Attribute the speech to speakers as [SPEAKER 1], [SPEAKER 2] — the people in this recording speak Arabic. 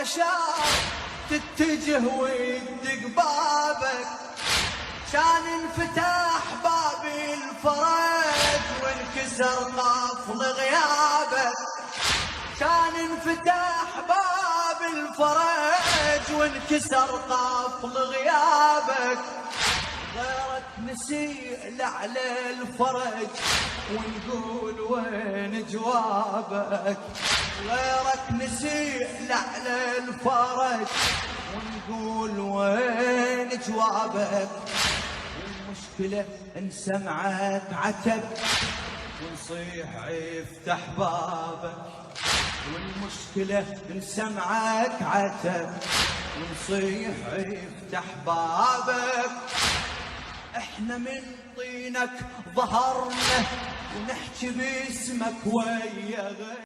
[SPEAKER 1] عشان تتجه ويدق بابك، كان انفتح باب الفرج وانكسر قفل غيابك، كان انفتح باب الفرج وانكسر قفل غيابك، غيرك نسيل على الفرج ونقول وين جوابك، غيرك نسيل على الفرج ونقول وين جوابك. المشكلة ان سمعك عتب ونصيح افتح بابك، والمشكلة ان سمعك عتب ونصيح افتح بابك. احنا من طينك ظهرنا ونحكي باسمك ويا غير